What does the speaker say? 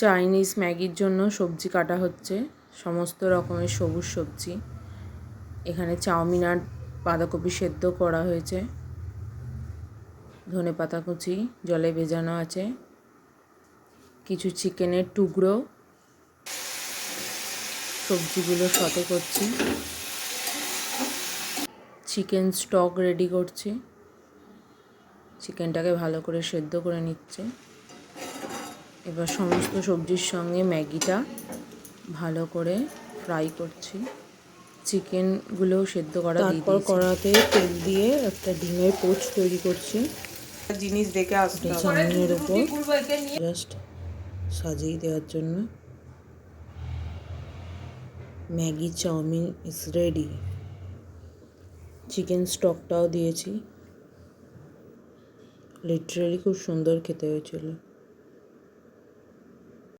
Chinese ম্যাগির জন্য সবজি কাটা হচ্ছে, সমস্ত রকমের সবুজ সবজি। এখানে চাউমিন আর বাঁধাকপি সেদ্ধ করা হয়েছে, ধনেপাতা কুচি জলে ভেজানো আছে, কিছু চিকেনের টুকরো। সবজিগুলো সতে করছি, চিকেন স্টক রেডি করছি, চিকেনটাকে ভালো করে সেদ্ধ করে নিচ্ছে। এবার সমস্ত সবজির সঙ্গে ম্যাগিটা ভালো করে ফ্রাই করছি। চিকেনগুলোও সেদ্ধ করা দিয়ে দিয়েছি। তারপর কড়াতে তেল দিয়ে একটা ডিমের পোচ তৈরি করছি। জিনিস দেখে আসতে হবে চাউমিনের উপর জাস্ট সাজিয়ে দেওয়ার জন্য। Maggi chowmein is ready. Chicken স্টকটাও দিয়েছি, লিটারালি খুব সুন্দর খেতে হয়েছিল।